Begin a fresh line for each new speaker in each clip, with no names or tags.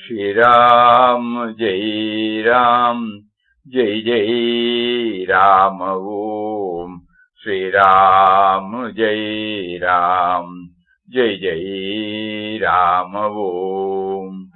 Shri Ram, Jai Ram, Jai Jai Ram Om. Shri Ram, Jai Ram, Jai Jai Ram Om.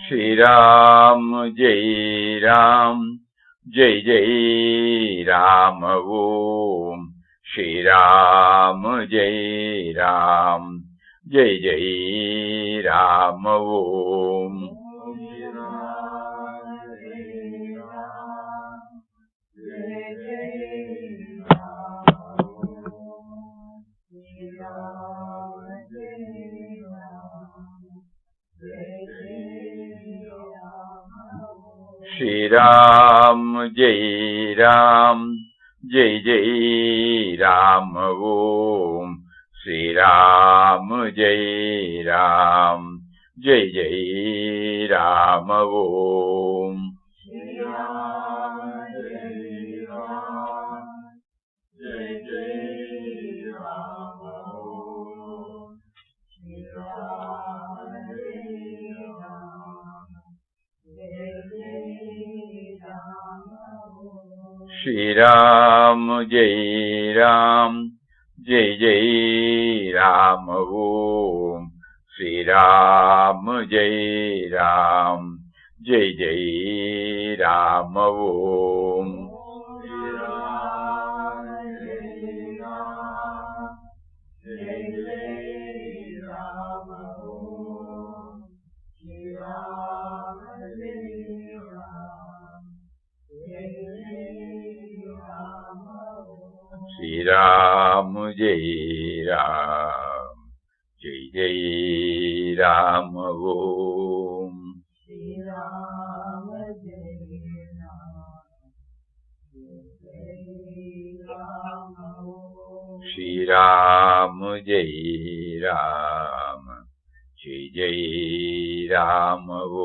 Shri Ram, Jai Ram, Jai Jai Ram Om. Shri Ram, Jai Ram, Jai Jai Ram Om. Shri Ram, Jai Ram, Jai Jai Ram Om. Shri Ram, Jai Ram, Jai Jai Ram Om. Shri Ram, Jai Ram, Jai Jai Ram Om. Shri Ram, Jai Ram, Jai Jai Ram Om. Shri Ram, Jai Ram, Jai Jai Ram Om. Shri Ram, Jai Ram, Jai Jai Ram Om.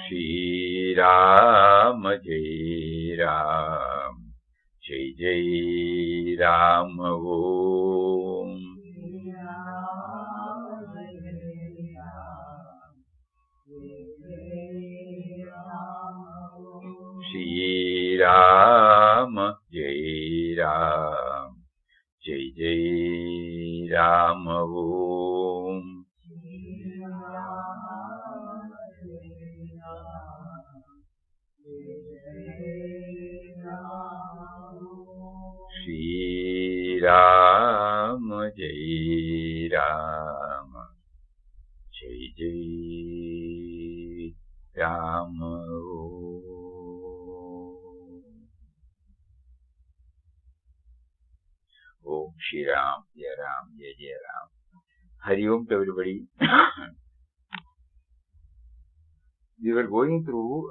Shri Ram, Jai Ram, Jai Jai Ram Om. Shri Ram, Jai Ram, Jai Jai Ram Om. Shri Ram, Jai Ram, Jai Jai Ram Om. Om Shri Ram, Jai Ram, Jai Jai Ram. Hari Om to everybody. We were going through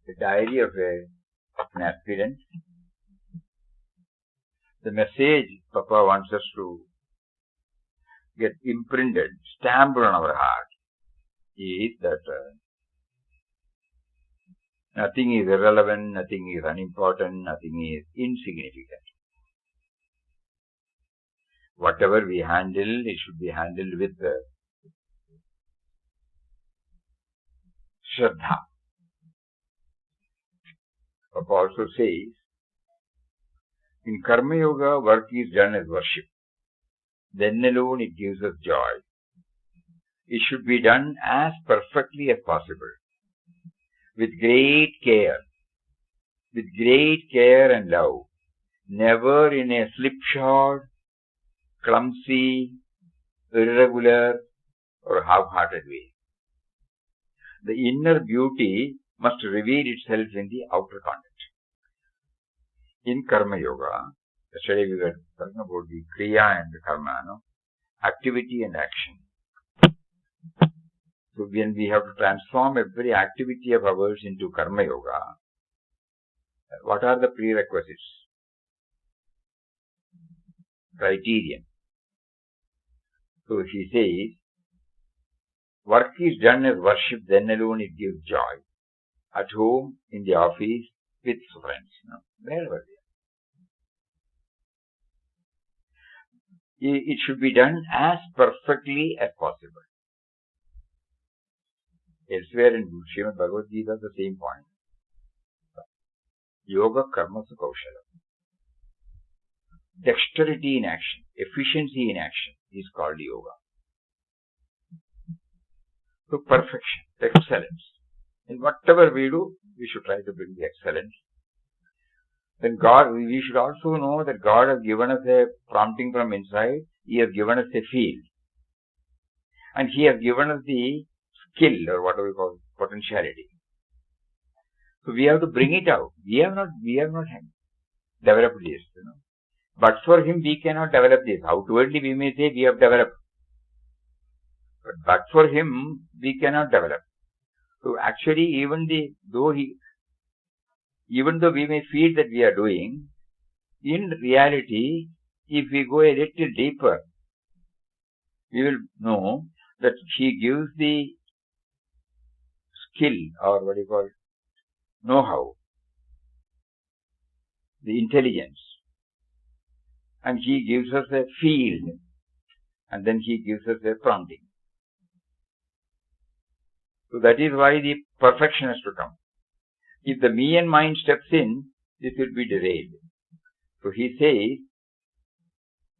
the diary of an aspirant. The message Papa wants us to get imprinted, stamped on our heart is that nothing is irrelevant, nothing is unimportant, nothing is insignificant. Whatever we handle, it should be handled with Shraddha. Papa also says, in Karma Yoga, work is done as worship. Then alone it gives us joy. It should be done as perfectly as possible, with great care and love, never in a slipshod, clumsy, irregular, or half-hearted way. The inner beauty must reveal itself in the outer content. In Karma Yoga, yesterday we were talking about the Kriya and the Karma, no? Activity and action. So when we have to transform every activity of ours into Karma Yoga, what are the prerequisites? Criterion. So he says, work is done as worship, then alone it gives joy. At home, in the office, with friends, wherever they are. It should be done as perfectly as possible. Elsewhere in Srimad Bhagavad Gita, the same point. Yoga Karma Kaushala. Dexterity in action, efficiency in action is called yoga. So perfection, excellence. In whatever we do, we should try to bring the excellence. Then we should also know that God has given us a prompting from inside. He has given us a field. And He has given us the skill, or whatever we call potentiality. So we have to bring it out. We have not developed this, But for Him, we cannot develop this. Outwardly, we may say we have developed. But for Him, we cannot develop. So actually, even though we may feel that we are doing, in reality, if we go a little deeper, we will know that He gives the skill, or what you call know-how, the intelligence, and He gives us a field, and then He gives us a prompting. So that is why the perfection has to come. If the me and mind steps in, this will be derailed. So he says,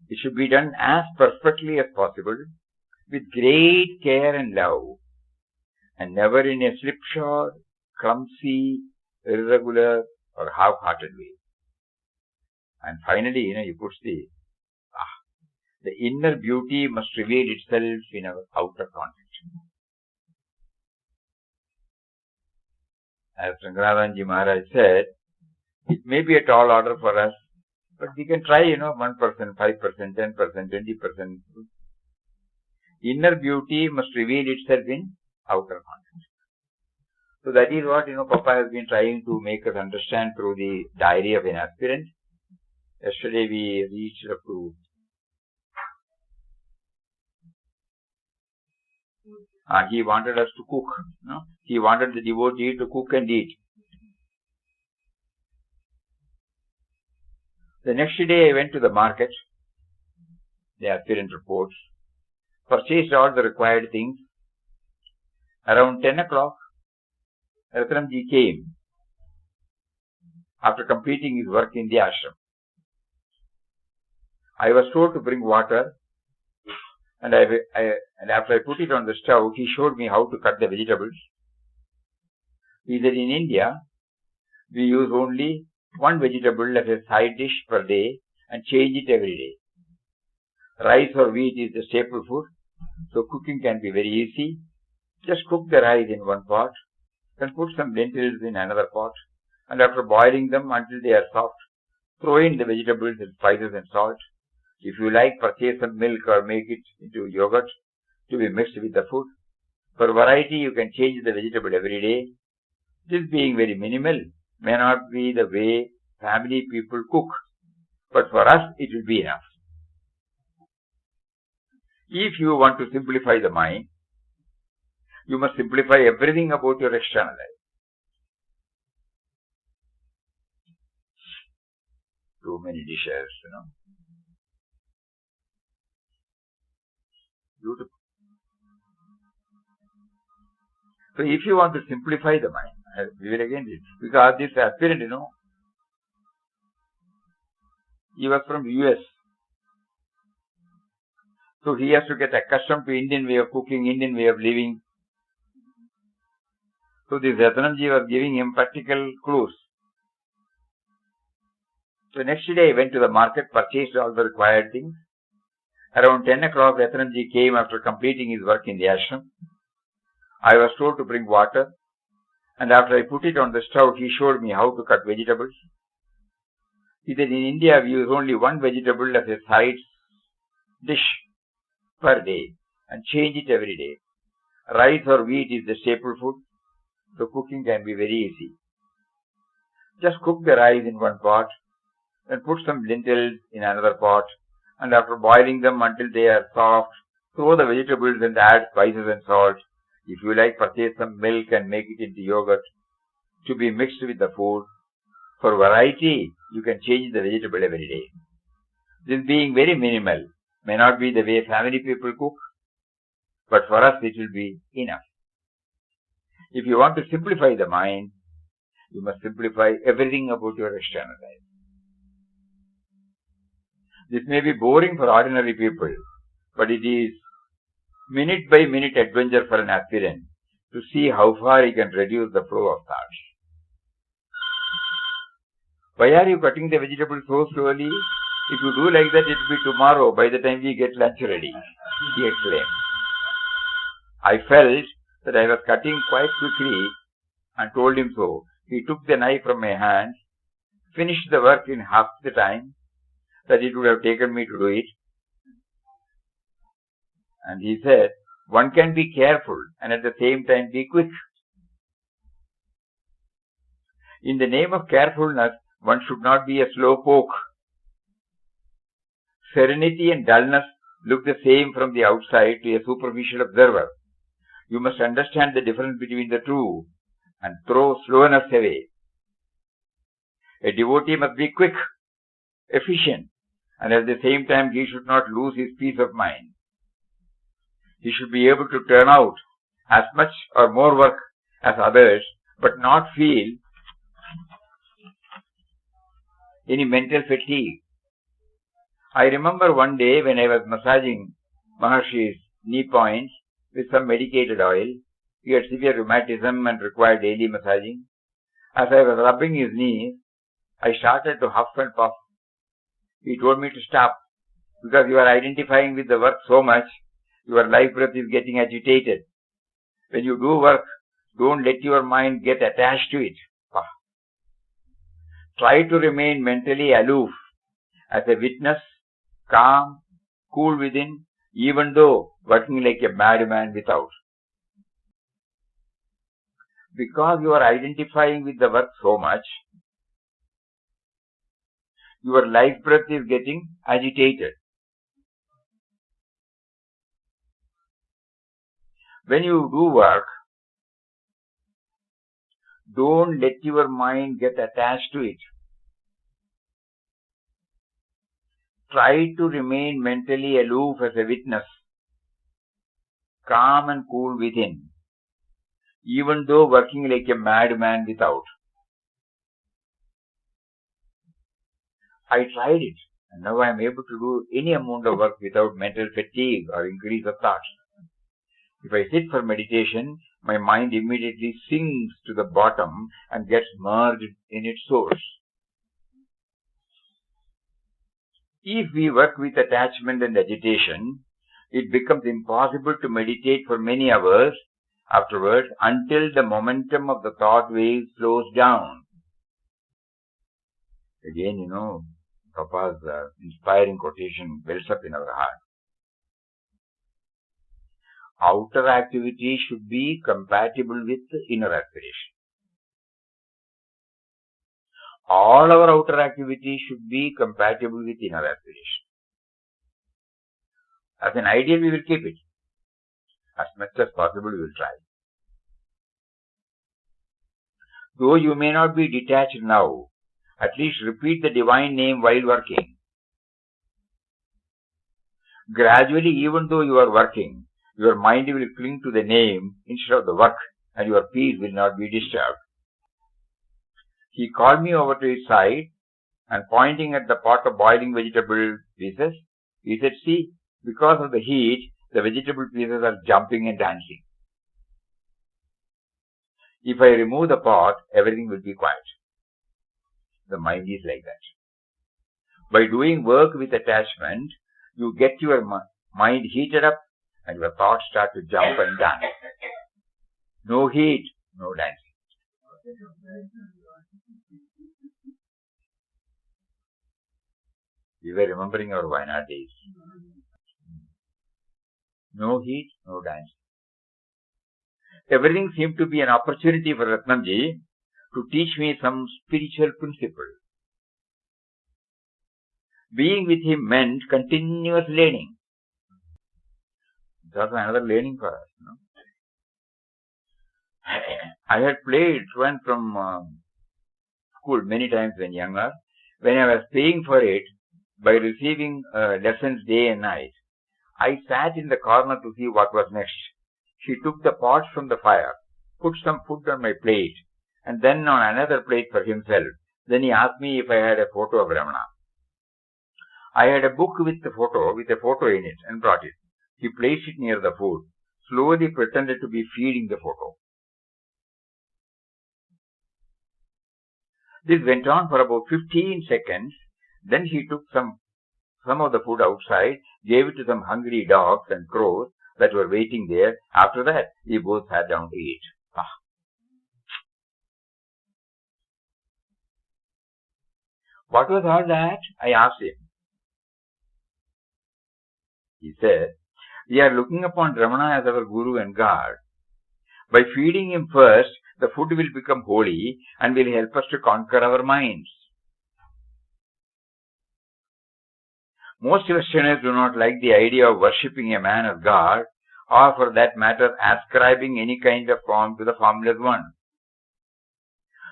it should be done as perfectly as possible, with great care and love, and never in a slipshod, clumsy, irregular, or half-hearted way. And finally, he puts the inner beauty must reveal itself in our outer context. As Rafa Nanji Maharaj said, it may be a tall order for us, but we can try, 1%, 5%, 10%, 20%. Inner beauty must reveal itself in outer context. So that is what, Papa has been trying to make us understand through the diary of an aspirant. Yesterday we reached up to he wanted us to cook. He wanted the devotee to cook and eat. The next day I went to the market, the aspirant reports, purchased all the required things. Around 10 o'clock, Ratnamji came after completing his work in the ashram. I was told to bring water, and after I put it on the stove, he showed me how to cut the vegetables. He said, in India, we use only one vegetable as a side dish per day and change it every day. Rice or wheat is the staple food, so cooking can be very easy. Just cook the rice in one pot, then put some lentils in another pot, and after boiling them until they are soft, throw in the vegetables and spices and salt. If you like, purchase some milk or make it into yogurt to be mixed with the food. For variety, you can change the vegetable every day. This being very minimal may not be the way family people cook, but for us it will be enough. If you want to simplify the mind, you must simplify everything about your external life. Too many dishes, Beautiful. So if you want to simplify the mind, we will again read, because this aspirant, he was from US. So he has to get accustomed to Indian way of cooking, Indian way of living. So this Ratnamji was giving him practical clues. So next day I went to the market, purchased all the required things. Around 10 o'clock, Ratnamji came after completing his work in the ashram. I was told to bring water, and after I put it on the stove, he showed me how to cut vegetables. He said, in India, we use only one vegetable as a side dish per day and change it every day. Rice or wheat is the staple food, so cooking can be very easy. Just cook the rice in one pot, then put some lentils in another pot, and after boiling them until they are soft, throw the vegetables and add spices and salt. If you like, purchase some milk and make it into yogurt to be mixed with the food. For variety, you can change the vegetable every day. This being very minimal may not be the way family people cook, but for us it will be enough. If you want to simplify the mind, you must simplify everything about your external life. This may be boring for ordinary people, but it is minute by minute adventure for an aspirant to see how far he can reduce the flow of thoughts. Why are you cutting the vegetables so slowly? If you do like that, it will be tomorrow by the time we get lunch ready, he exclaimed. I felt that I was cutting quite quickly and told him so. He took the knife from my hand, finished the work in half the time that it would have taken me to do it. And he said, one can be careful and at the same time be quick. In the name of carefulness, one should not be a slow poke. Serenity and dullness look the same from the outside to a superficial observer. You must understand the difference between the two and throw slowness away. A devotee must be quick, efficient, and at the same time he should not lose his peace of mind. He should be able to turn out as much or more work as others, but not feel any mental fatigue. I remember one day when I was massaging Maharshi's knee points with some medicated oil. He had severe rheumatism and required daily massaging. As I was rubbing his knees, I started to huff and puff. He told me to stop, because you are identifying with the work so much, your life breath is getting agitated. When you do work, don't let your mind get attached to it. Try to remain mentally aloof, as a witness, calm, cool within, even though working like a madman without. Because you are identifying with the work so much, your life breath is getting agitated. When you do work, don't let your mind get attached to it. Try to remain mentally aloof as a witness, calm and cool within, even though working like a madman without. I tried it, and now I am able to do any amount of work without mental fatigue or increase of thoughts. If I sit for meditation, my mind immediately sinks to the bottom and gets merged in its source. If we work with attachment and agitation, it becomes impossible to meditate for many hours afterwards until the momentum of the thought wave slows down. Again, Papa's inspiring quotation wells up in our heart. Outer activity should be compatible with inner aspiration. All our outer activity should be compatible with inner aspiration. As an ideal, we will keep it. As much as possible, we will try. Though you may not be detached now, at least repeat the divine name while working. Gradually, even though you are working, your mind will cling to the name instead of the work, and your peace will not be disturbed. He called me over to his side, and pointing at the pot of boiling vegetable pieces, he said, see, because of the heat, the vegetable pieces are jumping and dancing. If I remove the pot, everything will be quiet. The mind is like that. By doing work with attachment, you get your mind heated up and your thoughts start to jump and dance. No heat, no dancing. We were remembering our Wayanad days. No heat, no dancing. Everything seemed to be an opportunity for Ratnamji to teach me some spiritual principle. Being with him meant continuous learning. That's another learning for us. No? I had played truant from school many times when younger. When I was paying for it by receiving lessons day and night, I sat in the corner to see what was next. He took the pots from the fire, put some food on my plate, and then on another plate for himself. Then he asked me if I had a photo of Ramana. I had a book with a photo in it, and brought it. He placed it near the food, slowly pretended to be feeding the photo. This went on for about 15 seconds. Then he took some of the food outside, gave it to some hungry dogs and crows that were waiting there. After that, we both sat down to eat. What was all that? I asked him. He said, we are looking upon Ramana as our Guru and God. By feeding him first, the food will become holy and will help us to conquer our minds. Most Westerners do not like the idea of worshipping a man as God, or for that matter, ascribing any kind of form to the formless one.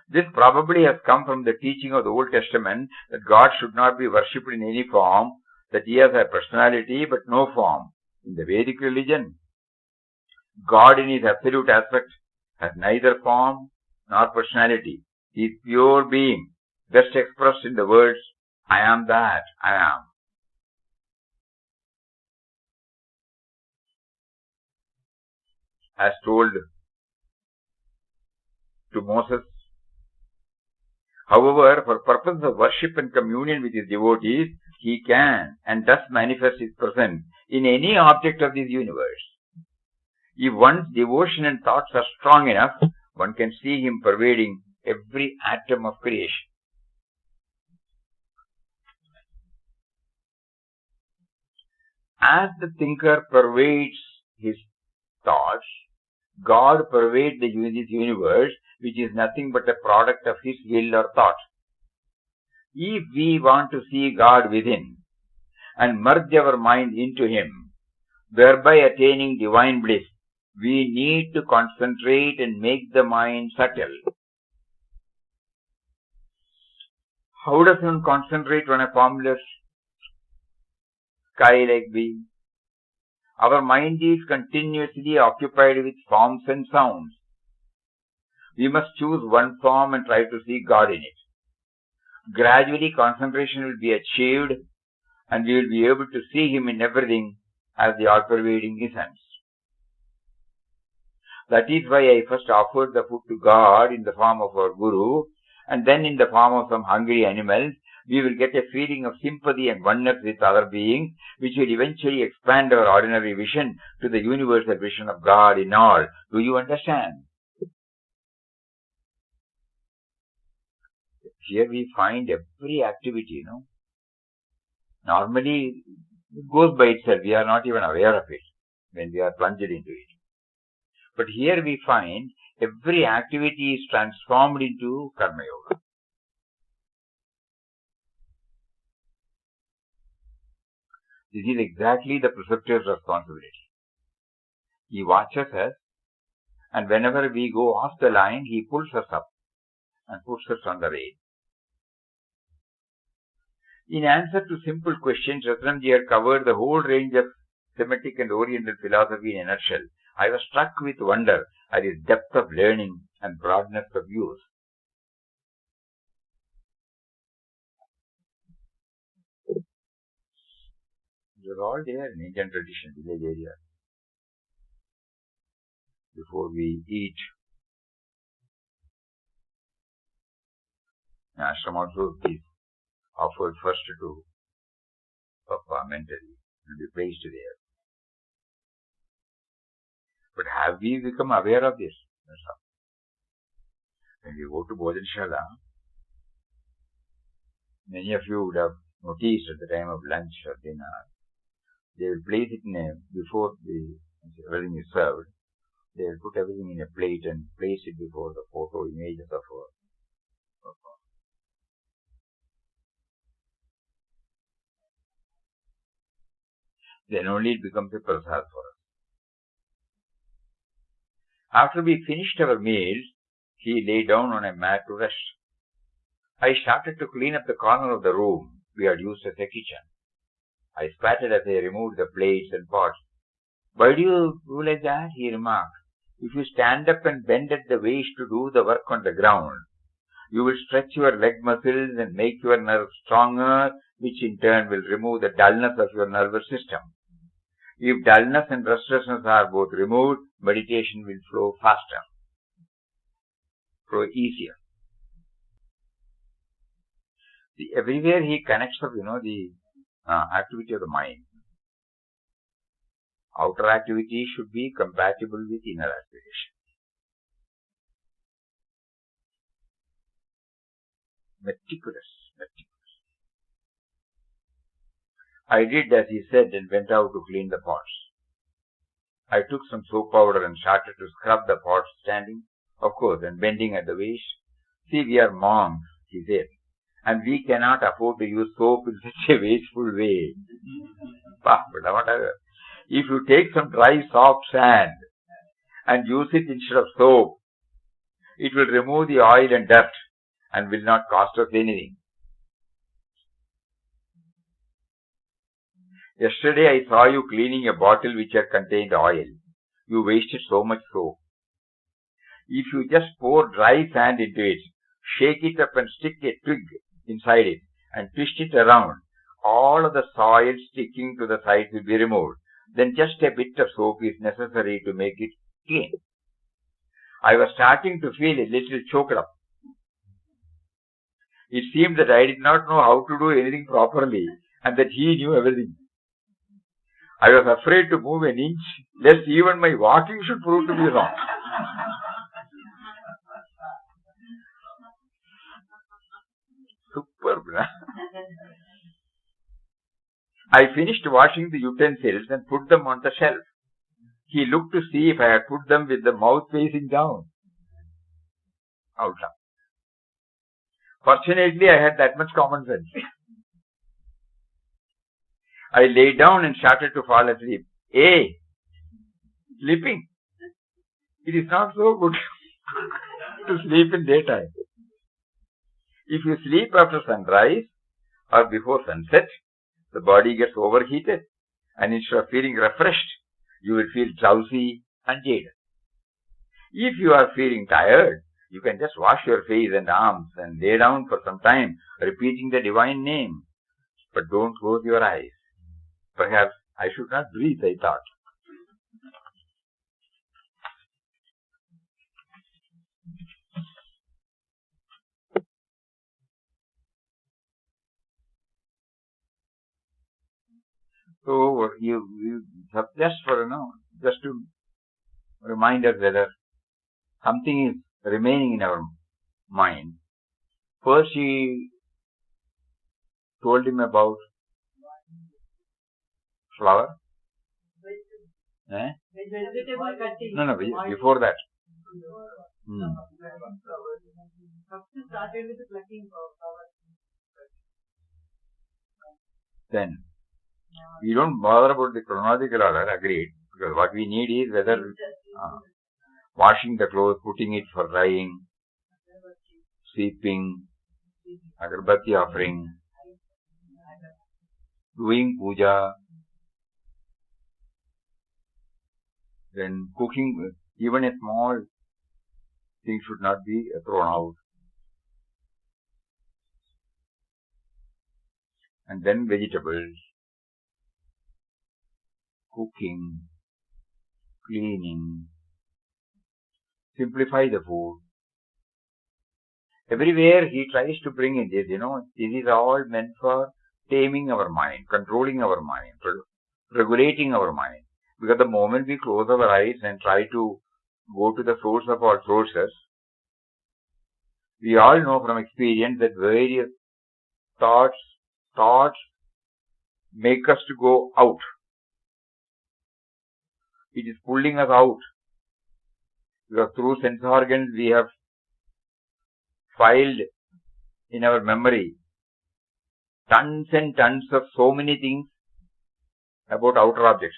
This probably has come from the teaching of the Old Testament that God should not be worshipped in any form, that he has a personality but no form. In the Vedic religion, God in his absolute aspect has neither form nor personality. He is pure being, best expressed in the words, I am that I am. As told to Moses. However, for purpose of worship and communion with his devotees, he can and does manifest his presence in any object of this universe. If one's devotion and thoughts are strong enough, one can see him pervading every atom of creation. As the thinker pervades his thoughts, God pervades this universe, which is nothing but a product of his will or thought. If we want to see God within and merge our mind into him, thereby attaining divine bliss, we need to concentrate and make the mind subtle. How does one concentrate on a formless sky-like being? Our mind is continuously occupied with forms and sounds. We must choose one form and try to see God in it. Gradually, concentration will be achieved and we will be able to see him in everything as the all-pervading essence. That is why I first offered the food to God in the form of our Guru, and then in the form of some hungry animals. We will get a feeling of sympathy and oneness with other beings, which will eventually expand our ordinary vision to the universal vision of God in all. Do you understand? Here we find every activity, Normally, it goes by itself. We are not even aware of it when we are plunged into it. But here we find every activity is transformed into Karma Yoga. This is exactly the preceptor's responsibility. He watches us, and whenever we go off the line, he pulls us up and puts us on the way. In answer to simple questions, Ratnamji had covered the whole range of Semitic and Oriental philosophy in a nutshell. I was struck with wonder at his depth of learning and broadness of views. It was all there in Indian tradition, village area. Before we eat, ashram also is offered first to Papa mentally, will be placed there. But have we become aware of this? When we go to Bhojanshala, many of you would have noticed at the time of lunch or dinner, they will place it before everything is served. They will put everything in a plate and place it before the photo images of her. Then only it becomes a prasad for us. After we finished our meals, he lay down on a mat to rest. I started to clean up the corner of the room we had used as a kitchen. I spattered as I removed the plates and pots. Why do you do like that? He remarked. If you stand up and bend at the waist to do the work on the ground, you will stretch your leg muscles and make your nerves stronger, which in turn will remove the dullness of your nervous system. If dullness and restlessness are both removed, meditation will flow faster, flow easier. See, everywhere he connects up, the activity of the mind. Outer activity should be compatible with inner aspiration. Meticulous. I did as he said and went out to clean the pots. I took some soap powder and started to scrub the pots standing, of course, and bending at the waist. See, we are monks, he said, and we cannot afford to use soap in such a wasteful way. But whatever. If you take some dry soft sand and use it instead of soap, it will remove the oil and dirt and will not cost us anything. Yesterday I saw you cleaning a bottle which had contained oil. You wasted so much soap. If you just pour dry sand into it, shake it up and stick a twig inside it and twist it around, all of the soil sticking to the sides will be removed. Then just a bit of soap is necessary to make it clean. I was starting to feel a little choked up. It seemed that I did not know how to do anything properly and that he knew everything. I was afraid to move an inch, lest even my walking should prove to be wrong. Superb, huh? I finished washing the utensils and put them on the shelf. He looked to see if I had put them with the mouth facing down. Out loud. Fortunately, I had that much common sense. I lay down and started to fall asleep. Hey, sleeping. It is not so good to sleep in daytime. If you sleep after sunrise or before sunset, the body gets overheated, and instead of feeling refreshed, you will feel drowsy and jaded. If you are feeling tired, you can just wash your face and arms and lay down for some time, repeating the divine name. But don't close your eyes. Perhaps I should not breathe, I thought. So you just to remind us whether something is remaining in our mind. First he told him about flower.
Vegetable cutting.
No, before that.
First started with plucking flower.
Then we don't bother about the chronological order, agreed, because what we need is whether washing the clothes, putting it for drying, sweeping, agarbatti offering, doing puja, then cooking, even a small thing should not be thrown out. And then vegetables, cooking, cleaning, simplify the food. Everywhere he tries to bring in this, this is all meant for taming our mind, controlling our mind, regulating our mind. Because the moment we close our eyes and try to go to the source of all sources, we all know from experience that various thoughts make us to go out. It is pulling us out. Because through sense organs we have filed in our memory tons and tons of so many things about outer objects.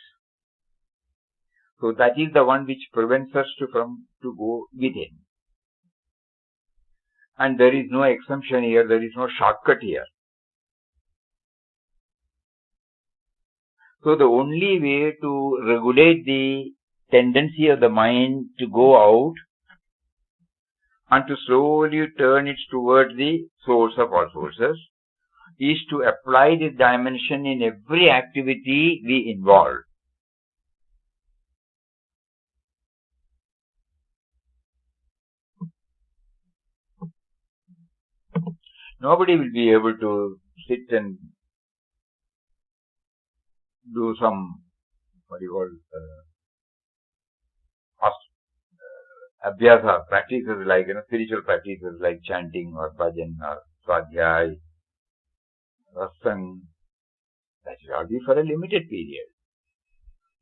So that is the one which prevents us to go within. And there is no exemption here, there is no shortcut here. So the only way to regulate the tendency of the mind to go out and to slowly turn it towards the source of all sources is to apply this dimension in every activity we involve. Nobody will be able to sit and do some, abhyasa, practices like, spiritual practices like chanting or bhajan or swadhyay, Satsang. That will all be for a limited period.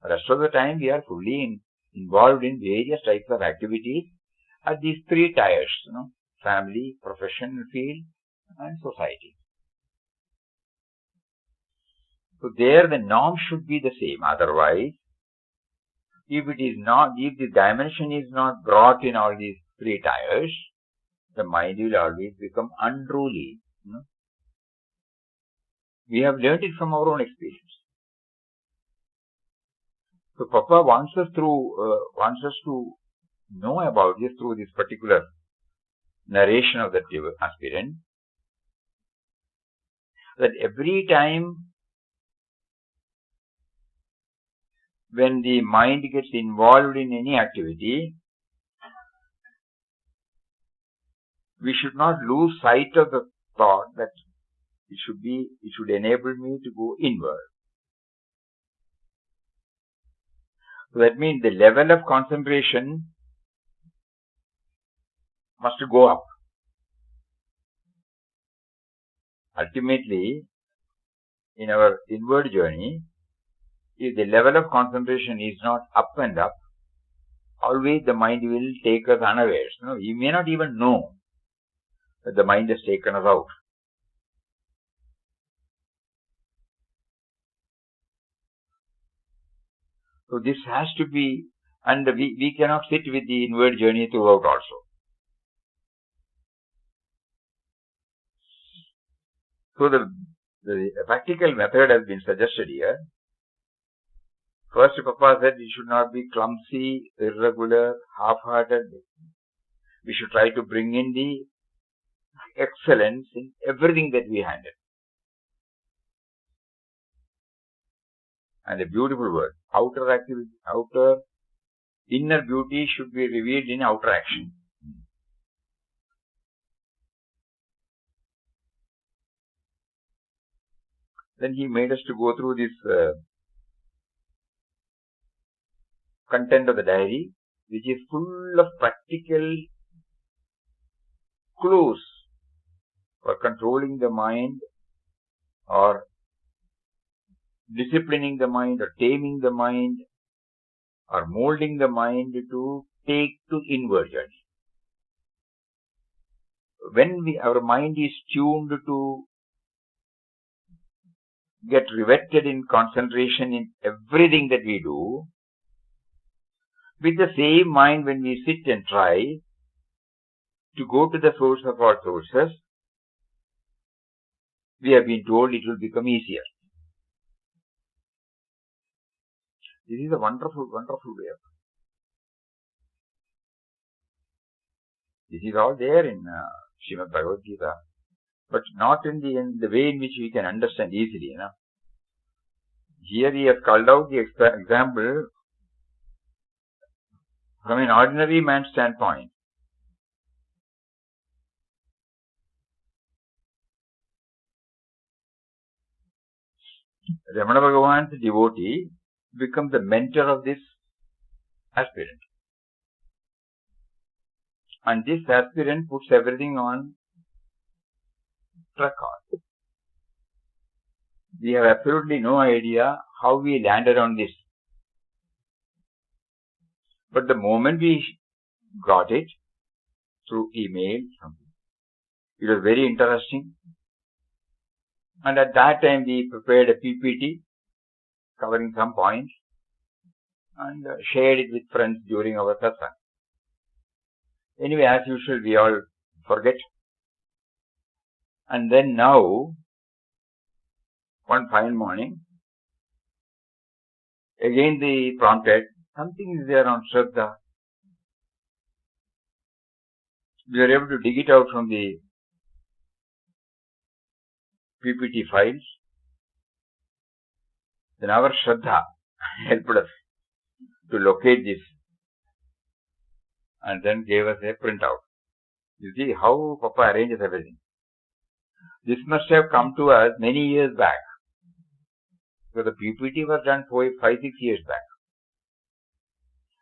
The rest of the time we are fully involved in various types of activities at these three tiers, family, professional field and society. So there the norm should be the same. Otherwise, if the dimension is not brought in all these three tiers, the mind will always become unruly. We have learned it from our own experience. So Papa wants us to know about this through this particular narration of that aspirant, that every time when the mind gets involved in any activity, we should not lose sight of the thought that it should enable me to go inward. So that means the level of concentration must go up. Ultimately, in our inward journey, if the level of concentration is not up and up, always the mind will take us unawares. We may not even know that the mind has taken us out. So this has to be, and we cannot sit with the inward journey throughout also. So the practical method has been suggested here. First, Papa said we should not be clumsy, irregular, half-hearted. We should try to bring in the excellence in everything that we handle. And a beautiful word, inner beauty should be revealed in outer action. Then he made us to go through this content of the diary, which is full of practical clues for controlling the mind or disciplining the mind or taming the mind or molding the mind to take to inward journey. When our mind is tuned to get riveted in concentration in everything that we do, with the same mind when we sit and try to go to the source of all sources, we have been told it will become easier. This is a wonderful, wonderful way of it. This is all there in Srimad Bhagavad Gita, but not in the way in which we can understand easily. Here he has called out the example from an ordinary man's standpoint. Ramana Bhagavan's devotee becomes the mentor of this aspirant. And this aspirant puts everything on record. We have absolutely no idea how we landed on this. But the moment we got it through email. Something. It was very interesting. And at that time we prepared a PPT covering some points and shared it with friends during our satsang. Anyway, as usual, we all forget. And then now, one fine morning, again they prompted, something is there on Shraddha. We were able to dig it out from the PPT files. Then our Shraddha helped us to locate this and then gave us a printout. You see how Papa arranges everything. This must have come to us many years back. So the PPT was done 5-6 years back.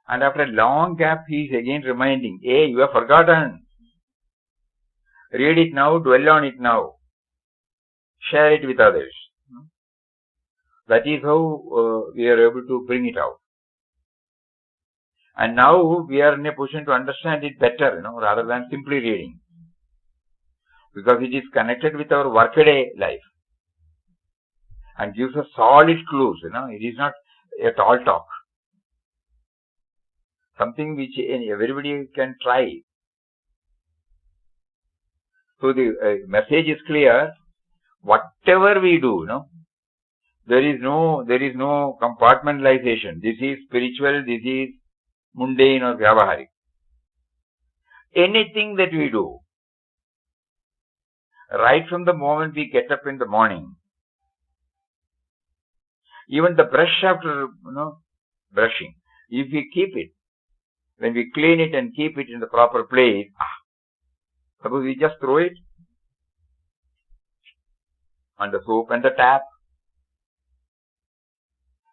And after a long gap, he is again reminding, hey, you have forgotten. Read it now, dwell on it now. Share it with others. That is how we are able to bring it out. And now we are in a position to understand it better, rather than simply reading. Because it is connected with our workaday life. And gives us solid clues, It is not a tall talk. Something which everybody can try. So the message is clear. Whatever we do, there is no compartmentalization. This is spiritual, this is mundane or vyavaharik. Anything that we do, right from the moment we get up in the morning, even the brush after, brushing, if we keep it, when we clean it and keep it in the proper place, suppose we just throw it on the soap and the tap,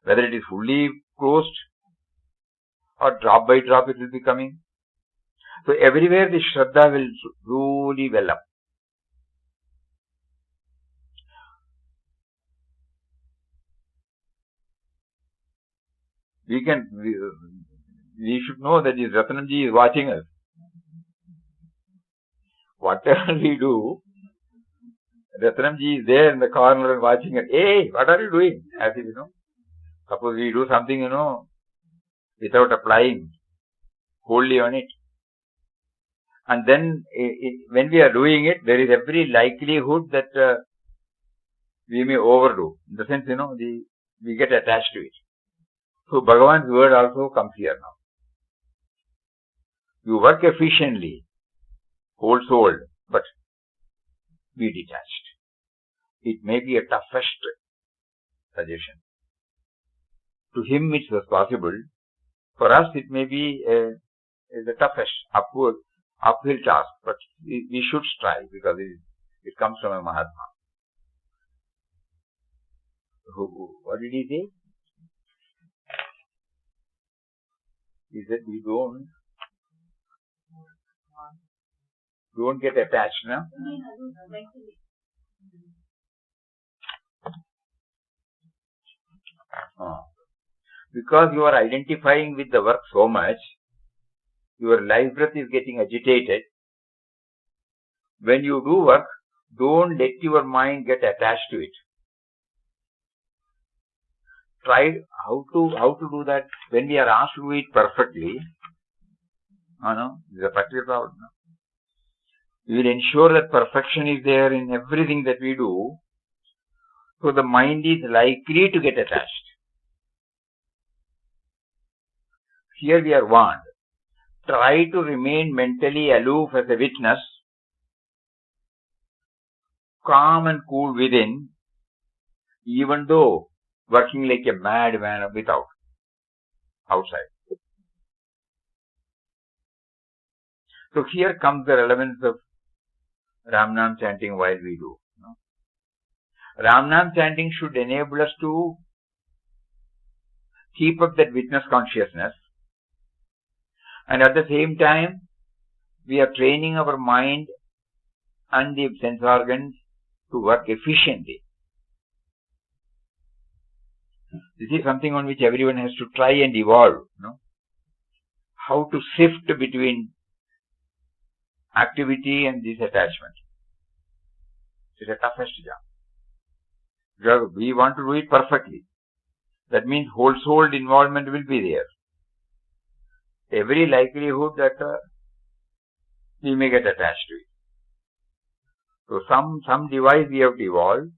whether it is fully closed or drop by drop it will be coming. So everywhere the Shraddha will slowly well up. We should know that this Rafa Nanji is watching us. Whatever we do, Rafa Nanji is there in the corner and watching us. Hey, what are you doing? As if, suppose we do something, without applying wholly on it. And then, when we are doing it, there is every likelihood that we may overdo. In the sense, we get attached to it. So, Bhagavan's word also comes here now. You work efficiently, whole-souled, but be detached. It may be a toughest suggestion. To him it was possible. For us it may be the toughest uphill task, but we should strive because it comes from a Mahatma. What did he say? He said we don't get attached, no? Because you are identifying with the work so much, your life breath is getting agitated. When you do work, don't let your mind get attached to it. Try how to do that. When we are asked to do it perfectly, this is a practical problem. We will ensure that perfection is there in everything that we do, so the mind is likely to get attached. Here we are warned. Try to remain mentally aloof as a witness, calm and cool within, even though working like a madman outside. So here comes the relevance of Ram-Nam chanting while we do. Ram-Nam chanting should enable us to keep up that witness consciousness, and at the same time we are training our mind and the sense organs to work efficiently. This is something on which everyone has to try and evolve. How to sift between activity and this attachment. It's the toughest job. Because we want to do it perfectly. That means household involvement will be there. Every likelihood that we may get attached to it. So some device we have to evolve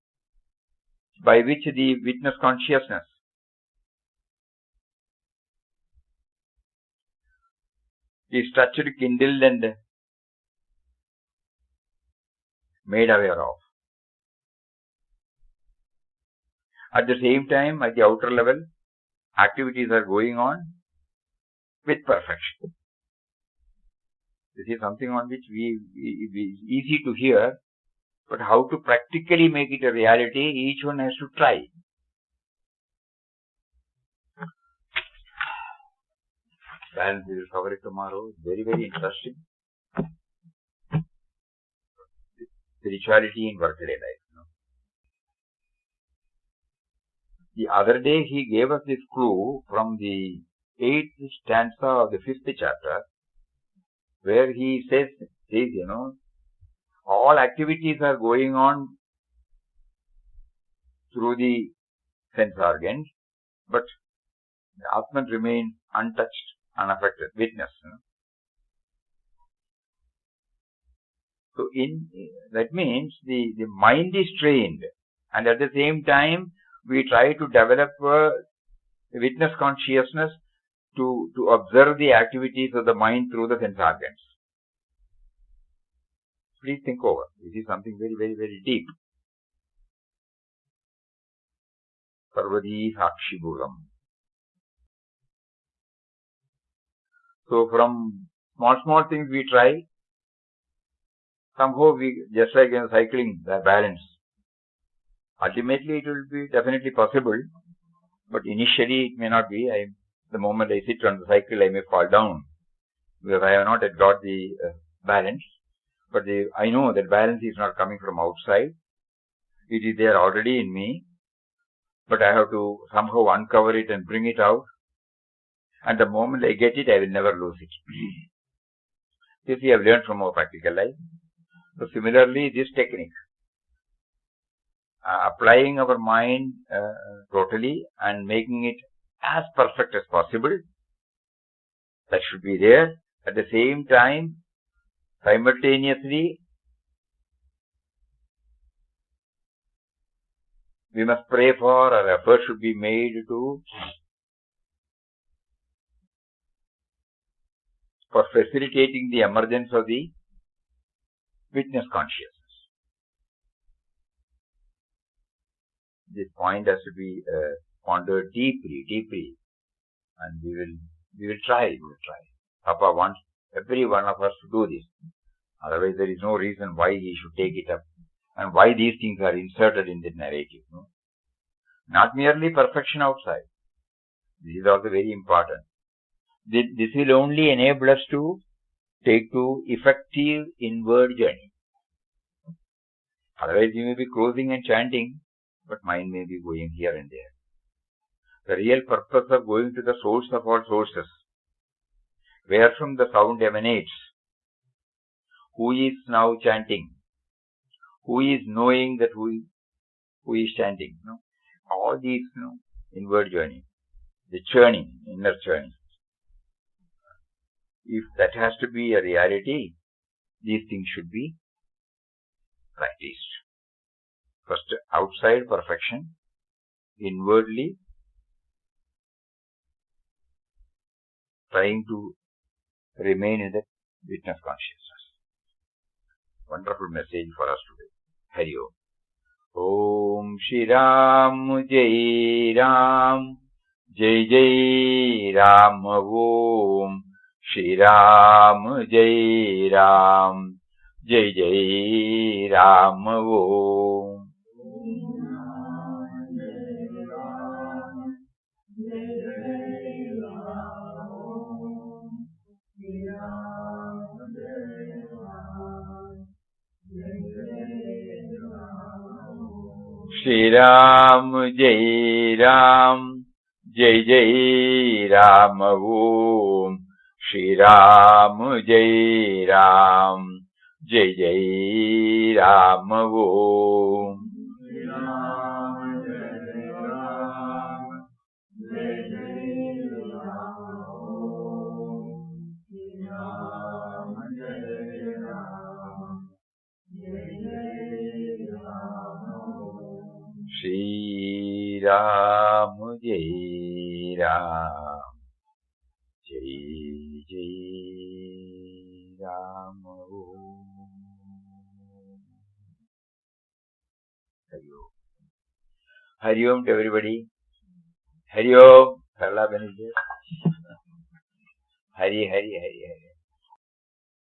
by which the witness consciousness is touched, kindled and made aware of. At the same time, at the outer level, activities are going on with perfection. This is something on which it is easy to hear, but how to practically make it a reality, each one has to try. Balance, we will cover it tomorrow. Very, very interesting. Spirituality in workaday life. The other day he gave us this clue from the 8th stanza of the 5th chapter, where he says, all activities are going on through the sense organs, but the Atman remains untouched, unaffected, witness. So that means the mind is trained, and at the same time we try to develop witness consciousness to observe the activities of the mind through the sense organs. Please think over. This is something very, very, very deep. Parvati Sakshibulam. So from small things we try, somehow we, just like in cycling, the balance. Ultimately it will be definitely possible, but initially it may not be. The moment I sit on the cycle, I may fall down, because I have not yet got the balance. But I know that balance is not coming from outside. It is there already in me, but I have to somehow uncover it and bring it out. And the moment I get it, I will never lose it. This we have learned from our practical life. So similarly, this technique, applying our mind totally and making it as perfect as possible, that should be there. At the same time, simultaneously, we must pray for, or effort should be made for facilitating the emergence of the witness consciousness. This point has to be pondered deeply, and we will try. Papa wants every one of us to do this. Otherwise, there is no reason why he should take it up, and why these things are inserted in the narrative. Not merely perfection outside. This is also very important. This will only enable us to take to effective inward journey. Otherwise, you may be closing and chanting, but mind may be going here and there. The real purpose of going to the source of all sources, where from the sound emanates, who is now chanting, who is knowing that who is chanting, all these, inward journey, the churning, inner churning. If that has to be a reality, these things should be practiced. First, outside perfection, inwardly trying to remain in the witness consciousness. Wonderful message for us today. Hari Om. Om Shri Ram Jai Ram, Jai Jai Ram. Om Shri Ram Jai Ram, Jai Jai Ram. Om. Shri Ram Jai Ram, Jai Jai Ram. Om Shri Ram Jai Ram, Jai Jai Ram Om. Shri Ram Jai Ram, Jai Jai Ram Om. Hari Om to everybody. Hari Om. Hari Hari Hari Hari.